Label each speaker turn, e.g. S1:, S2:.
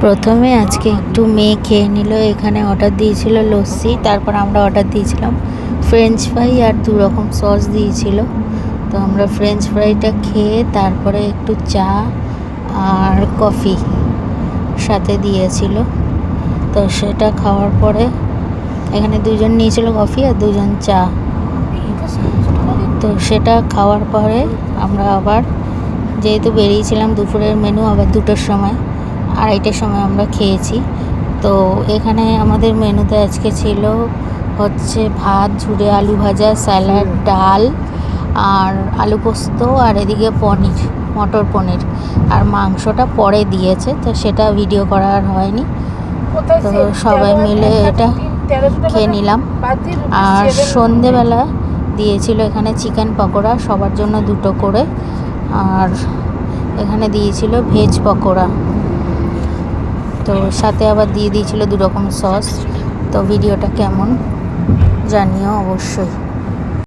S1: প্রথমে আজকে একটু মেয়ে খেয়ে নিল। এখানে অর্ডার দিয়েছিল লস্যি, তারপর আমরা অর্ডার দিয়েছিলাম ফ্রেঞ্চ ফ্রাই আর 2 রকম সস দিয়েছিল। তো আমরা ফ্রেঞ্চ ফ্রাইটা খেয়ে তারপরে একটু চা আর কফি সাথে দিয়েছিল। তো সেটা খাওয়ার পরে এখানে 2জন নিয়েছিল কফি আর 2জন চা। তো সেটা খাওয়ার পরে আমরা আবার যেহেতু বেরিয়েছিলাম দুপুরের মেনু আবার 2টোর সময়, 2:30টার সময় আমরা খেয়েছি। তো এখানে আমাদের মেনুতে আজকে ছিল হচ্ছে ভাত, ঝুড়ে আলু ভাজা, স্যালাড, ডাল আর আলু পোস্ত, আর এদিকে পনির, মটর পনির, আর মাংসটা পরে দিয়েছে, তো সেটা ভিডিও করা আর হয়নি। তো সবাই মিলে এটা খেয়ে নিলাম। আর সন্ধেবেলা দিয়েছিল এখানে চিকেন পকোড়া, সবার জন্য 2টো করে, আর এখানে দিয়েছিল ভেজ পকোড়া। তো সাথে আবার দিয়ে দিয়েছিল 2 রকম সস। তো ভিডিওটা কেমন জানিও অবশ্যই।